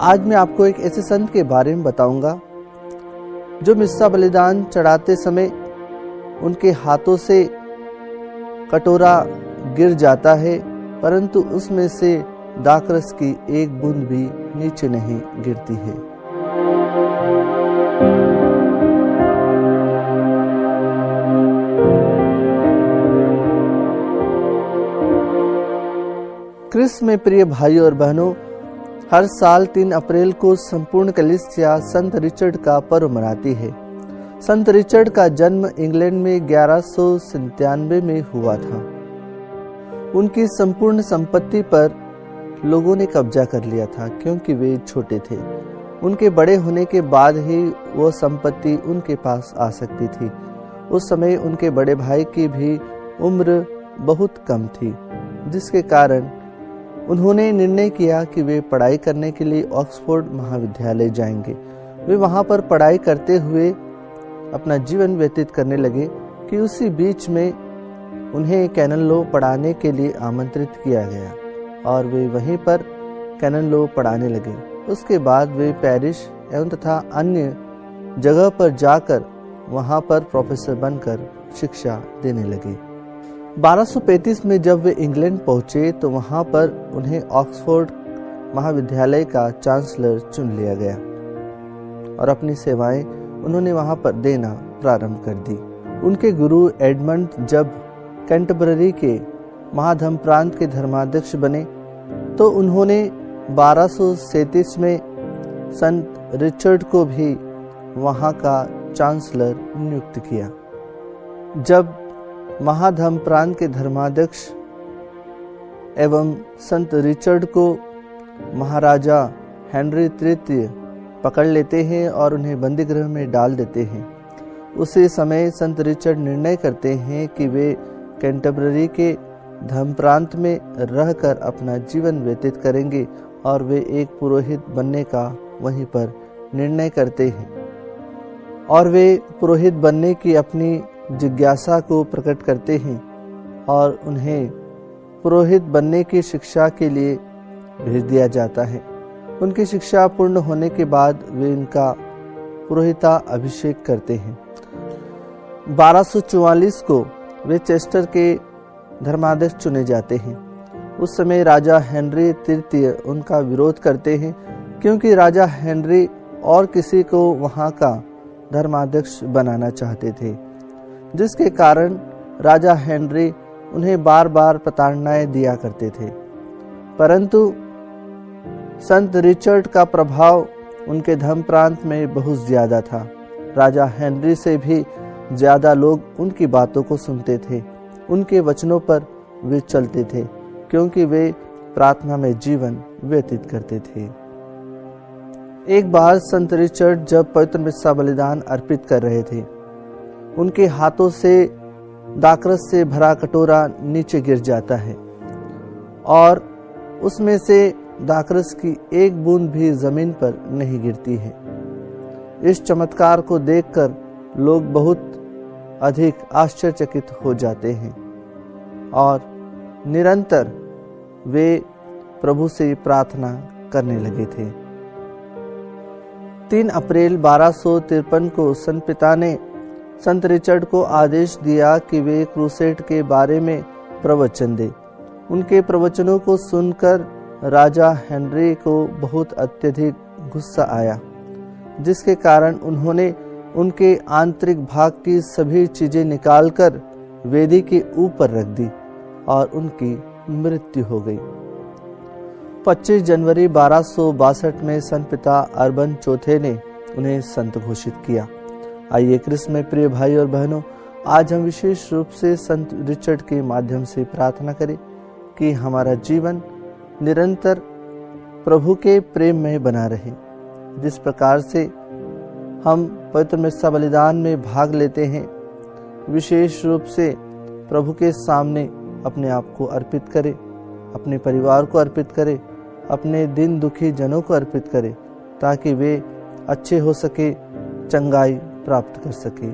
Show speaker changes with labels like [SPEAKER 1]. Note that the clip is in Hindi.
[SPEAKER 1] आज मैं आपको एक ऐसे संत के बारे में बताऊंगा जो मिस्सा बलिदान चढ़ाते समय उनके हाथों से कटोरा गिर जाता है, परंतु उसमें से दाखरस की एक बूंद भी नीचे नहीं गिरती है। क्रिस्त में प्रिय भाइयों और बहनों, हर साल 3 अप्रैल को संपूर्ण कलीसिया संत रिचर्ड का पर्व मनाती है। संत रिचर्ड का जन्म इंग्लैंड में 1197 में हुआ था। उनकी संपूर्ण संपत्ति पर लोगों ने कब्जा कर लिया था क्योंकि वे छोटे थे। उनके बड़े होने के बाद ही वो संपत्ति उनके पास आ सकती थी। उस समय उनके बड़े भाई की भी उम्र बहुत कम थी, जिसके कारण उन्होंने निर्णय किया कि वे पढ़ाई करने के लिए ऑक्सफोर्ड महाविद्यालय जाएंगे। वे वहां पर पढ़ाई करते हुए अपना जीवन व्यतीत करने लगे कि उसी बीच में उन्हें कैनन लॉ पढ़ाने के लिए आमंत्रित किया गया और वे वहीं पर कैनन लॉ पढ़ाने लगे। उसके बाद वे पेरिस एवं तथा अन्य जगह पर जाकर वहां पर प्रोफेसर बनकर शिक्षा देने लगे। 1235 में जब वे इंग्लैंड पहुंचे तो वहां पर उन्हें ऑक्सफोर्ड महाविद्यालय का चांसलर चुन लिया गया और अपनी सेवाएं उन्होंने वहां पर देना प्रारंभ कर दी। उनके गुरु एडमंड जब कैंटरबरी के महाधम प्रांत के धर्माध्यक्ष बने तो उन्होंने 1237 में संत रिचर्ड को भी वहां का चांसलर नियुक्त किया। जब महाधम प्रांत के धर्माध्यक्ष एवं संत रिचर्ड को महाराजा हेनरी तृतीय पकड़ लेते हैं और उन्हें बंदीगृह में डाल देते हैं, उसी समय संत रिचर्ड निर्णय करते हैं कि वे कैंटरबरी के धर्म प्रांत में रहकर अपना जीवन व्यतीत करेंगे और वे एक पुरोहित बनने का वहीं पर निर्णय करते हैं और वे पुरोहित बनने की अपनी जिज्ञासा को प्रकट करते हैं और उन्हें पुरोहित बनने की शिक्षा के लिए भेज दिया जाता है। उनकी शिक्षा पूर्ण होने के बाद वे इनका पुरोहिता अभिषेक करते हैं। 1244 को वे चेस्टर के धर्माध्यक्ष चुने जाते हैं। उस समय राजा हेनरी तृतीय उनका विरोध करते हैं क्योंकि राजा हेनरी और किसी को वहां का धर्माध्यक्ष बनाना चाहते थे, जिसके कारण राजा हेनरी उन्हें बार बार प्रताड़नाएं दिया करते थे। परंतु संत रिचर्ड का प्रभाव उनके धर्म प्रांत में बहुत ज्यादा था। राजा हेनरी से भी ज्यादा लोग उनकी बातों को सुनते थे, उनके वचनों पर वे चलते थे क्योंकि वे प्रार्थना में जीवन व्यतीत करते थे। एक बार संत रिचर्ड जब पवित्र मिस्सा बलिदान अर्पित कर रहे थे, उनके हाथों से दाखरस से भरा कटोरा नीचे गिर जाता है और उसमें से दाखरस की एक बूंद भी जमीन पर नहीं गिरती है। इस चमत्कार को देखकर लोग बहुत अधिक आश्चर्यचकित हो जाते हैं और निरंतर वे प्रभु से प्रार्थना करने लगे थे। 3 अप्रैल 1253 को संत पिता ने संत रिचर्ड को आदेश दिया कि वे क्रूसेड के बारे में प्रवचन दें। उनके प्रवचनों को सुनकर राजा हेनरी को बहुत अत्यधिक गुस्सा आया, जिसके कारण उन्होंने उनके आंतरिक भाग की सभी चीजें निकालकर वेदी के ऊपर रख दी और उनकी मृत्यु हो गई। 25 जनवरी 1262 में संत पिता अर्बन चौथे ने उन्हें संत घोषित किया। आइए क्रिस्त में प्रिय भाई और बहनों, आज हम विशेष रूप से संत रिचर्ड के माध्यम से प्रार्थना करें कि हमारा जीवन निरंतर प्रभु के प्रेम में बना रहे। जिस प्रकार से हम पवित्र मिस्सा बलिदान में भाग लेते हैं, विशेष रूप से प्रभु के सामने अपने आप को अर्पित करें, अपने परिवार को अर्पित करें, अपने दिन दुखी जनों को अर्पित करें ताकि वे अच्छे हो सके, चंगाई प्राप्त कर सके।